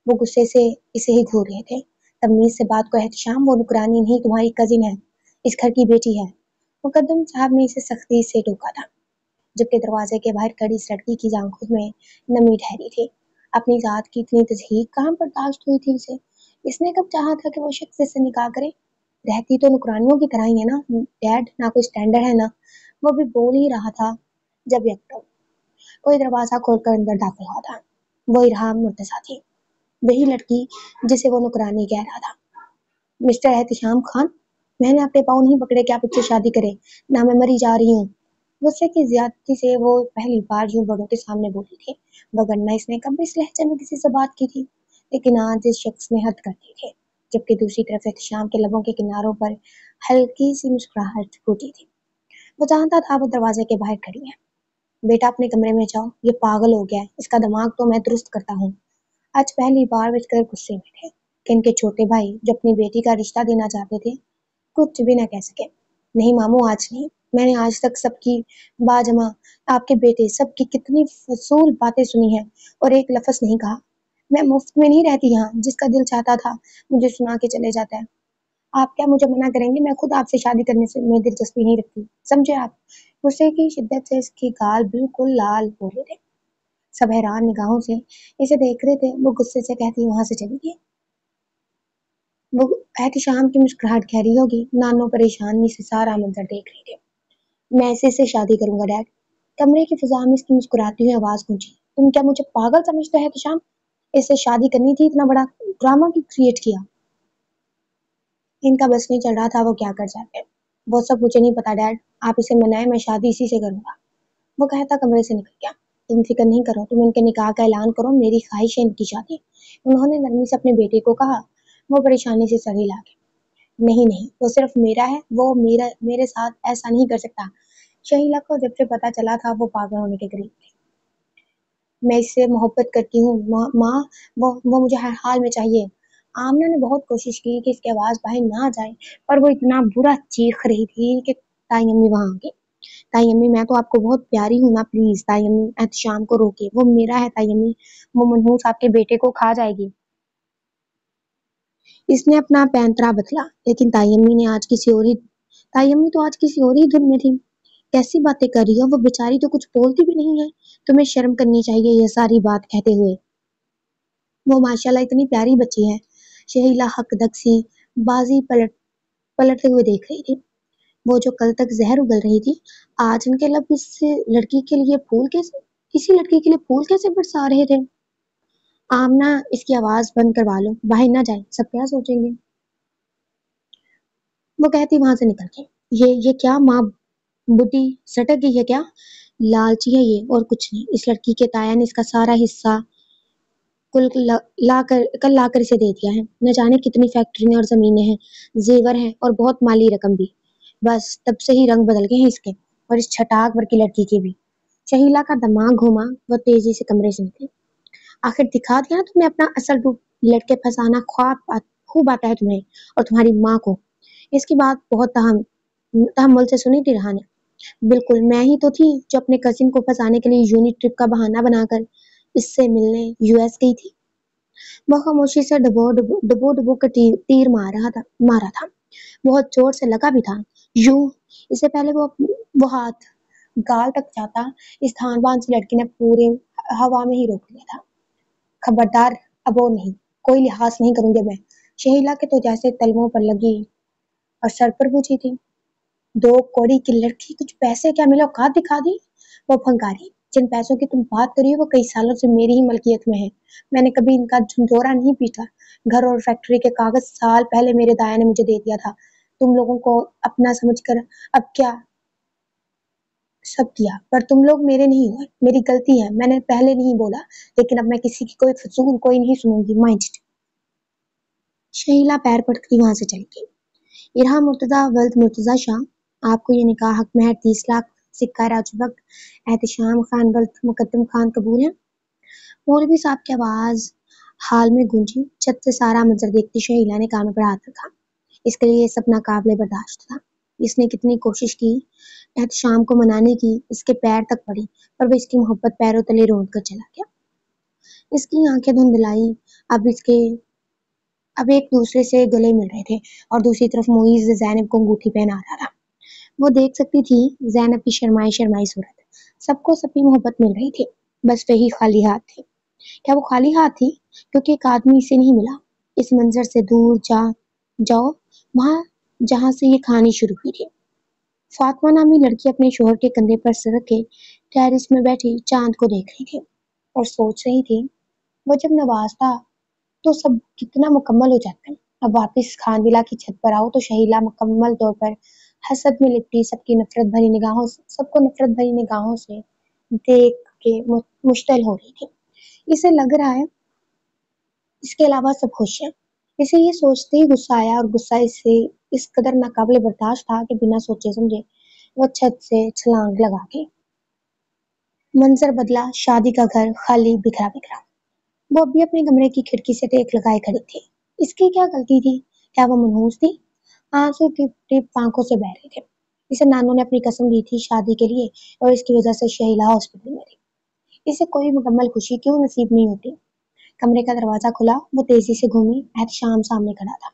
वो गुस्से से इसे ही घूर रहे थे। तमीज से बात को एहतशाम, वो नौकरानी नहीं तुम्हारी कजिन है, इस घर की बेटी है। मुकद्दम साहब ने इसे सख्ती से टोका था, जबकि दरवाजे के बाहर खड़ी इस लड़की की आंखों में नमी ठहरी थी। अपनी जात की इतनी तजहीक कहाँ बर्दाश्त हुई थी इसे? इसने कब चाहा था कि वो शख्स इससे निकाह करे? रहती तो नुकरानियों की तरह ही है ना डैड, ना कोई स्टैंडर्ड है ना। वो भी बोल ही रहा था जब यकदम कोई दरवाजा खोलकर अंदर दाखिल हुआ था। वो इरहाम मुर्तजा थी, वही लड़की जिसे वो नुकरानी कह रहा था। मिस्टर एहतिशाम खान, मैंने आपके पाँव नहीं पकड़े कि आप मुझसे शादी करें, ना मैं मरी जा रही हूँ। गुस्से की ज्यादती से वो पहली बार यूं बड़ों के सामने बोली थी, वगरना इसने कभी इस लहजे में किसी से बात की थी। लेकिन आज इस शख्स ने हद कर दी थी। जबकि दूसरी तरफ एहतिशाम के लबों के किनारों पर हल्की सी मुस्कुराहट फूटी थी। वो जानता था वो दरवाजे के बाहर खड़ी है। बेटा अपने कमरे में जाओ, ये पागल हो गया है, इसका दिमाग तो मैं दुरुस्त करता हूँ। आज पहली बार बचकर गुस्से में थे कि इनके छोटे भाई जो अपनी बेटी का रिश्ता देना चाहते थे कुछ भी ना कह सके। नहीं मामू, आज नहीं। मैंने आज तक सबकी बाजमा आपके बेटे सबकी कितनी फजूल बातें सुनी है और एक लफ्ज नहीं कहा। मैं मुफ्त में नहीं रहती यहाँ, जिसका दिल चाहता था मुझे सुना के चले जाता है। आप क्या मुझे मना करेंगे? मैं खुद आपसे शादी करने से में दिलचस्पी नहीं रखती, समझे आप? गुस्से की शिद्दत से इसके गाल बिल्कुल लाल हो रहे थे। सब हैरान निगाहों से इसे देख रहे थे। वो गुस्से से कहती वहां से चली गई। वो एहतिशाम की मुस्कुराहट गहरी होगी। नानो परेशानी से सारा मंजर देख रहे थे। मैं इसी से शादी करूंगा डैड। कमरे की फिजा में इसकी मुस्कुराती हुई आवाज गूंजी। तुम क्या मुझे पागल समझते हो एहतिशाम? इससे शादी करनी थी, इतना बड़ा ड्रामा क्यों क्रिएट किया? इनका बस नहीं चल रहा था वो क्या कर जाते। वो सब मुझे नहीं पता डैड, आप इसे मनाए, मैं शादी इसी से करूंगा। वो कहता कमरे से निकल गया। तुम फिक्र नहीं करो, तुम इनके निकाह का ऐलान करो, मेरी ख्वाहिश है इनकी शादी। उन्होंने नरमी से अपने बेटे को कहा। वो परेशानी से सर हिला गया। नहीं नहीं, वो सिर्फ मेरा है, वो मेरे साथ ऐसा नहीं कर सकता। शहीला को जब से पता चला था वो पागल होने के करीब थी। मैं इससे मोहब्बत करती हूँ माँ, वो मुझे हर हाल में चाहिए। आमना ने बहुत कोशिश की कि इसकी आवाज बाहर ना जाए, पर वो इतना बुरा चीख रही थी कि ताई अम्मी वहां आ गई। ताई अम्मी, मैं तो आपको बहुत प्यारी हूँ ना, प्लीज ताई अम्मी, एहतिशाम को रोके, वो मेरा है ताई अम्मी। वो मनहूस आपके बेटे को खा जाएगी। इसने अपना पैंतरा बदला, लेकिन ताई अम्मी तो आज किसी और ही धुन में थी। कैसी बातें कर रही हो? वो बेचारी तो कुछ बोलती भी नहीं है। तुम्हें शर्म करनी चाहिए ये सारी बात कहते हुए। वो माशाल्लाह इतनी प्यारी बच्ची है। शहीला हकदक सी बाजी पलटते हुए देख रही थी। वो जो कल तक जहर उगल रही थी, आज उनके लब इसी लड़की के लिए फूल कैसे बरसा रहे थे? आमना, इसकी आवाज बंद करवा लो, बाहर ना जाए, सब क्या सोचेंगे? वो कहती वहां से निकल गई। ये क्या माँ, बुद्धि सटक गई है क्या? लालची है ये और कुछ नहीं। इस लड़की के ताया ने इसका सारा हिस्सा कुल लाकर इसे दे दिया है। न जाने कितनी फैक्ट्रियां और जमीनें हैं, जेवर हैं और बहुत माली रकम भी। बस तब से ही रंग बदल गए हैं इसके, और इस छटाक भर की लड़की के भी। शहीला का दिमाग घूमा। वह तेजी से कमरे से निकली। आखिर दिखा दिया ना तुमने अपना असल रूप। लड़के फंसाना खूब आता है तुम्हें और तुम्हारी माँ को। इसकी बात बहुत तहम्मुल से सुनी थी रहा ने। बिल्कुल, मैं ही तो थी जो अपने कजिन को फंसाने के लिए यूनिट ट्रिप का बहाना बनाकर इससे मिलने यूएस गई थी। वह खामोशी से डबो कर तीर मारा था। बहुत जोर से लगा भी था। यूं इससे पहले वो हाथ गाल तक जाता, इस थानवान से लड़की ने पूरे हवा में ही रोक लिया था। खबरदार, अब वो नहीं, कोई लिहाज नहीं करूंगी मैं। शहीला के तो जैसे तलवों पर लगी और सर पर पूछी थी। दो कौड़ी की लड़की, कुछ पैसे क्या मिला औकात दिखा दी। वो फंकारी, जिन पैसों की तुम बात करी हो वो कई सालों से मेरी ही मलकियत में है। मैंने कभी इनका झंझोरा नहीं पीटा। घर और फैक्ट्री के कागज साल पहले मेरे दाया ने मुझे दे दिया था। तुम लोगों को अपना समझकर अब क्या सब किया, पर तुम लोग मेरे नहीं हुए। मेरी गलती है, मैंने पहले नहीं बोला, लेकिन अब मैं किसी की कोई फजूल कोई नहीं सुनूंगी। माइंड। शहीला पैर पटकती वहां से चली गई। इरहा मुर्तजा वल्द मुर्तजा शाह, आपको ये निकाह हक महर 30 लाख सिक्का राजबक एहतशाम खान वल्द मुकद्दम खान कबूल है। मौलवी साहब की आवाज हाल में गूंजी। छत से सारा मंजर देखती शहीला ने कानों पर हाथ रखा। इसके लिए ये सब नाकाबिले बर्दाश्त था। इसने कितनी कोशिश की एहतशाम को मनाने की, इसके पैर तक पड़ी, पर वो इसकी मोहब्बत पैरों तले रोंद कर चला गया। इसकी आंखें धुंधलाई। अब इसके अब एक दूसरे से गले मिल रहे थे और दूसरी तरफ मुईज जैनब को अंगूठी पहना रहा था। वो देख सकती थी जैनब की शर्माई शर्माई सूरत। सबको सबकी मोहब्बत मिल रही थी, बस वही खाली हाथ थी। क्या वो खाली हाथ थी क्योंकि एक आदमी इसे नहीं मिला? इस मंजर से दूर जाओ वहां जहां से ये कहानी शुरू हुई थी। फातिमा नामी लड़की अपने शोहर के कंधे पर सर रख के टेरिस में बैठी चांद को देख रही थी और सोच रही थी, वो जब नवाजता तो सब कितना मुकम्मल हो जाता। अब वापस खानविला की छत पर आओ तो शहीला मुकम्मल तौर पर हसद में लिपटी सबको नफरत भरी निगाहों से देख के मुश्तल हो रही थी। इसे लग रहा है इसके अलावा सब खुश हैं। इसे ये सोचते ही गुस्सा आया और गुस्सा इसे इस कदर नाकाबिले बर्दाश्त था कि बिना सोचे समझे वो छत से छलांग लगा गई। मंजर बदला, शादी का घर खाली बिखरा बिखरा। वो अब भी अपने कमरे की खिड़की से टेक लगाए खड़ी थी। इसकी क्या गलती थी? क्या वो मनहूस थी? आंसू टिप टिप आंखों से बह रहे थे। इसे नानू ने अपनी कसम दी थी शादी के लिए और इसकी वजह से शहीला हॉस्पिटल में थी। इसे कोई मुकम्मल खुशी क्यों नसीब नहीं होती? कमरे का दरवाजा खुला, वो तेजी से घूमी। एहतशाम सामने खड़ा था।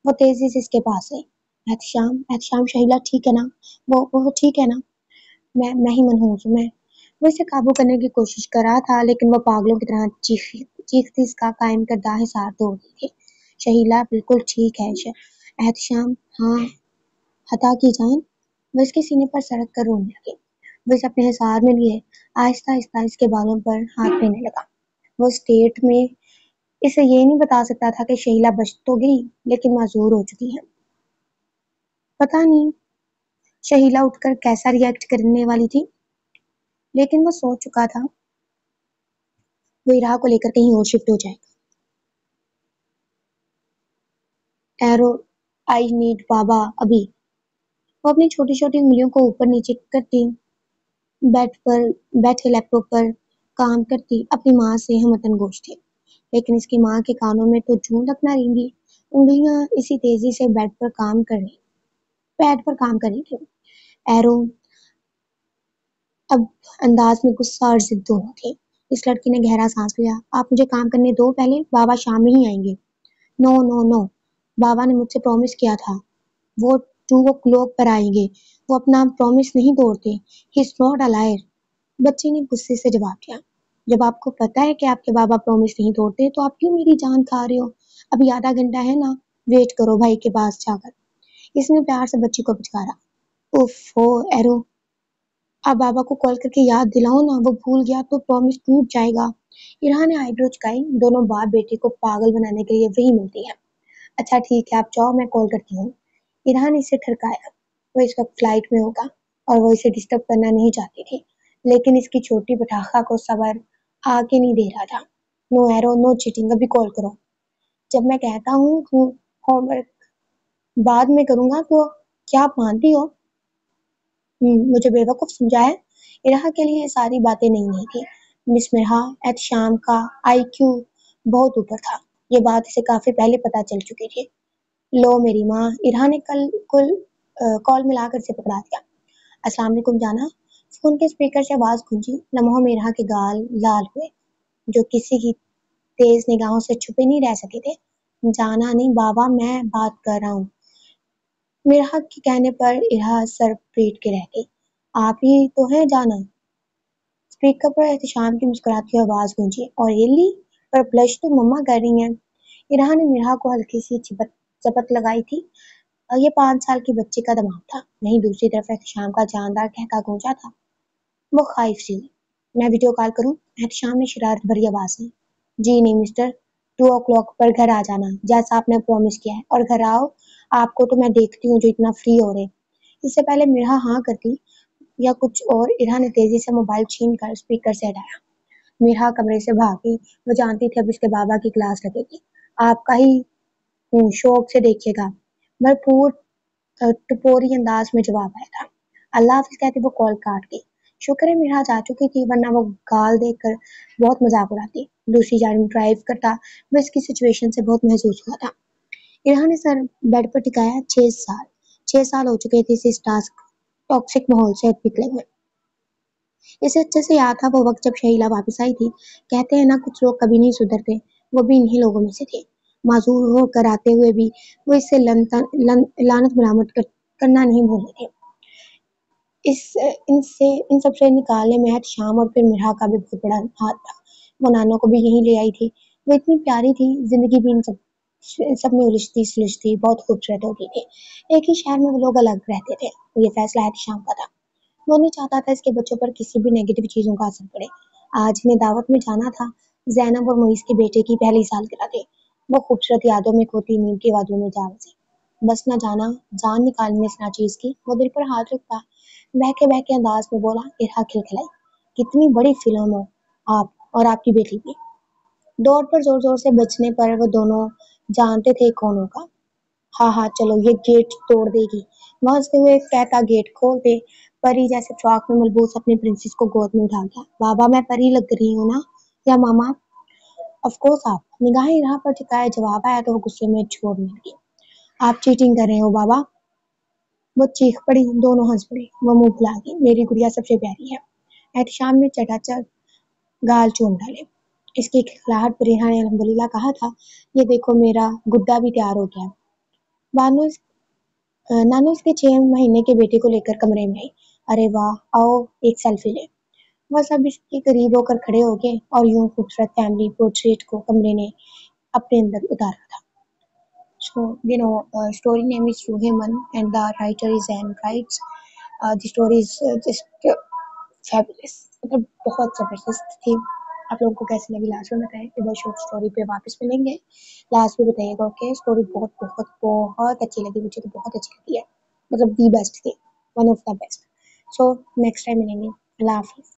वो तेजी से इसके पास आई। एहतशाम, एहतशाम, शहीला ठीक है ना? वो ठीक है ना? मैं ही मनहूस हूँ। मैं वो इसे काबू करने की कोशिश कर रहा था, लेकिन वो पागलों की तरह चीखती इसका कायम करदा हिसार तोड़ रही थी। शहीला बिल्कुल ठीक है। एहतशाम, हाँ, हता की जान। वो इसके सीने पर सड़क कर रोने लगी। वो इसे अपने हिसार में लिए आहिस्ता आहिस्ता इसके बालों पर हाथ देने लगा। वो स्टेट में इसे ये नहीं बता सकता था कि शहीला बच तो गई, लेकिन माजूर हो चुकी है। पता नहीं शहीला उठकर कैसा रिएक्ट करने वाली थी, लेकिन वो सोच चुका था वो इराह को लेकर कहीं और शिफ्ट हो जाएगा। एरो, आई नीड बाबा अभी। वो अपनी छोटी छोटी उंगलियों को ऊपर नीचे करती बेड पर बैठे लैपटॉप पर काम करती अपनी माँ से हमतन गोश थी। लेकिन इसकी माँ के कानों में तो जूं तक ना रेंगी। उंगलियां इसी तेजी से बेड पर काम कर रही थी। एरो अब अंदाज में गुस्सा और जिद दोनों थे। इस लड़की ने गहरा सांस लिया। आप मुझे काम करने दो पहले, बाबा शाम में ही आएंगे। नो नो नो, बाबा ने मुझसे प्रॉमिस किया था वो 2 o'clock पर आएंगे। वो अपना प्रॉमिस नहीं तोड़ते। He is not a liar. बच्ची ने गुस्से से जवाब दिया। जब आपको पता है कि आपके बाबा प्रॉमिस नहीं तोड़ते तो आप क्यों मेरी जान खा रहे हो? अभी आधा घंटा है ना, वेट करो भाई के पास जाकर। इसने प्यार से बच्ची को पुचकारा। उफ हो एरो, आप बाबा को कॉल करके याद दिलाओ ना, वो भूल गया तो प्रॉमिस टूट जाएगा। इरहा ने आईब्रो चुकाई। दोनों बाप बेटे को पागल बनाने के लिए वही मिलती है। अच्छा ठीक है, आप जाओ, मैं कॉल करती हूँ। इरहा ने इसे ठरकाया। वो इस वक्त फ्लाइट में होगा और वो इसे डिस्टर्ब करना नहीं चाहती थी, लेकिन इसकी छोटी पटाखा को सबर आके नहीं दे रहा था। नो एरो, नो चीटिंग, अभी कॉल करो। जब मैं कहता हूँ होमवर्क बाद में करूंगा तो क्या आप मानती हो? मुझे बेवकूफ समझा है? इराह के लिए ये सारी बातें नहीं थी। मिस मिर्हा एहतशाम का आईक्यू बहुत ऊपर था। ये बात इसे काफी पहले पता चल चुकी थी। लो मेरी माँ, इरहा ने कॉल मिलाकर इसे पकड़ा दिया। अस्सलाम वालेकुम जाना। फोन के स्पीकर से आवाज गूंजी। लम्हों में इरहा के गाल लाल हुए, जो किसी की तेज निगाहों से छुपे नहीं रह सके थे। जाना नहीं बाबा, मैं बात कर रहा हूँ। मिर्हा के कहने पर इरहा सर पीट के रह गई। आप ही तो हैं जाना। स्पीकर पर एहतशाम की मुस्कुराती हुई आवाज गूंजी। और रियली? पर ब्लश तो मम्मा कर रही हैं। इरहा ने मिर्हा को हल्की सी झपट लगाई थी। और ये 5 साल की बच्ची का दिमाग था। वहीं दूसरी तरफ एहतशाम का जानदार कहका गूंजा था। वो खाइफ सी हुई। मैं वीडियो कॉल करूं? एहतशाम ने शरारत भरी आवाज में। जी नहीं मिस्टर, 2 o'clock पर घर आ जाना जैसा आपने प्रॉमिस किया है, और घर आओ, आपको तो मैं देखती हूँ जो इतना फ्री हो रहे। इससे पहले मिर्हा हाँ करती या कुछ और, इरहा ने तेजी से मोबाइल छीन कर स्पीकर से हटाया। मिर्हा कमरे से भागी। वो जानती थी अब इसके बाबा की क्लास लगेगी। आपका ही शौक से देखिएगा, भरपूर टपोरी अंदाज में जवाब आया था। अल्लाह हाफिज कहते वो कॉल काट गई। शुक्र है मिराज आ चुकी थी, वरना वो गाल देकर बहुत मजाक उड़ाती। दूसरी जानब ड्राइव करता वो इसकी सिचुएशन से बहुत महसूस हुआ था। इरहा ने सर बेड पर टिकाया। 6 साल, 6 साल हो चुके थे इस टास्क टॉक्सिक माहौल से निकले हुए। इसे अच्छे से याद था वो वक्त जब शहीला वापस आई थी। कहते हैं ना कुछ लोग कभी नहीं सुधरते, वो भी इन्हीं लोगों में से थे। माजूर होकर आते हुए भी वो इससे लानत मलामत करना नहीं भूले थे। इन सब से निकालने में शाम और फिर मिराह का भी बहुत बड़ा हाथ था। वो नानो को भी यहीं ले आई थी। वो इतनी प्यारी थी, जिंदगी भी इन सब में उलझती सुलझती बहुत खूबसूरत होती थी। एक ही शहर में वो लोग अलग रहते थे। ये फैसला शाम का था। वो नहीं चाहता था इसके बच्चों पर किसी भी नेगेटिव चीजों का असर पड़े। आज इन्हें दावत में जाना था। जैनब और मुईस के बेटे की पहली सालगिरह थी। वो खूबसूरत यादों में खोती नींद के वादियों में जा बसी। बस न जाना, जान निकालने इस नाचीज की। वो दिल पर हाथ रखता बहके बहके अंदाज में बोला। इरहा खिलखिलाई। कितनी बड़ी फिल्म हो आप और आपकी बेटी की। दौड़ पर जोर जोर से बचने पर वो दोनों जानते थे कौन होगा। हाँ हाँ चलो, ये गेट तोड़ देगी। वह हंसते हुए कहता गेट खोल दे। परी जैसे फ्रॉक में मलबूस अपनी प्रिंसेस को गोद में उठा गया। बाबा मैं परी लग रही हूँ ना, या मामा? ऑफ कोर्स आप। निगाहें राह पर टिकाए जवाब आया तो वो गुस्से में छोड़ने लगी। आप चीटिंग कर रहे हो बाबा। वो चीख पड़ी। दोनों हंस पड़े। वो मुंह फुला गई। मेरी गुड़िया सबसे प्यारी है। एहतशाम ने चटाचट गाल चूम डाले। इसकी खिलखिलाहट पर रिहा ने अल्हम्दुलिल्लाह कहा था। ये देखो मेरा गुड्डा भी तैयार हो गया। बानो नानो इसके 6 महीने के बेटे को लेकर कमरे में आई। अरे वाह, आओ एक सेल्फी ले। वह सब इसके करीब होकर खड़े हो गए और यूं खूबसूरत फैमिली पोर्ट्रेट को कमरे ने अपने अंदर उतारा था। So, story name is Ruheman and the writer is Anne Wright. The story is just fabulous. मतलब बहुत जबरदस्त थी। आप लोगों को कैसी लगी लास्ट में बताएं। इधर शॉर्ट स्टोरी पे वापस मिलेंगे। लास्ट में बताइएगा। ओके, स्टोरी बहुत बहुत बहुत अच्छी लगी मुझे, तो बहुत अच्छी लगी है। मतलब दी बेस्ट थी, one of the best. So next time मिलेंगे। अल्लाह हाफिज।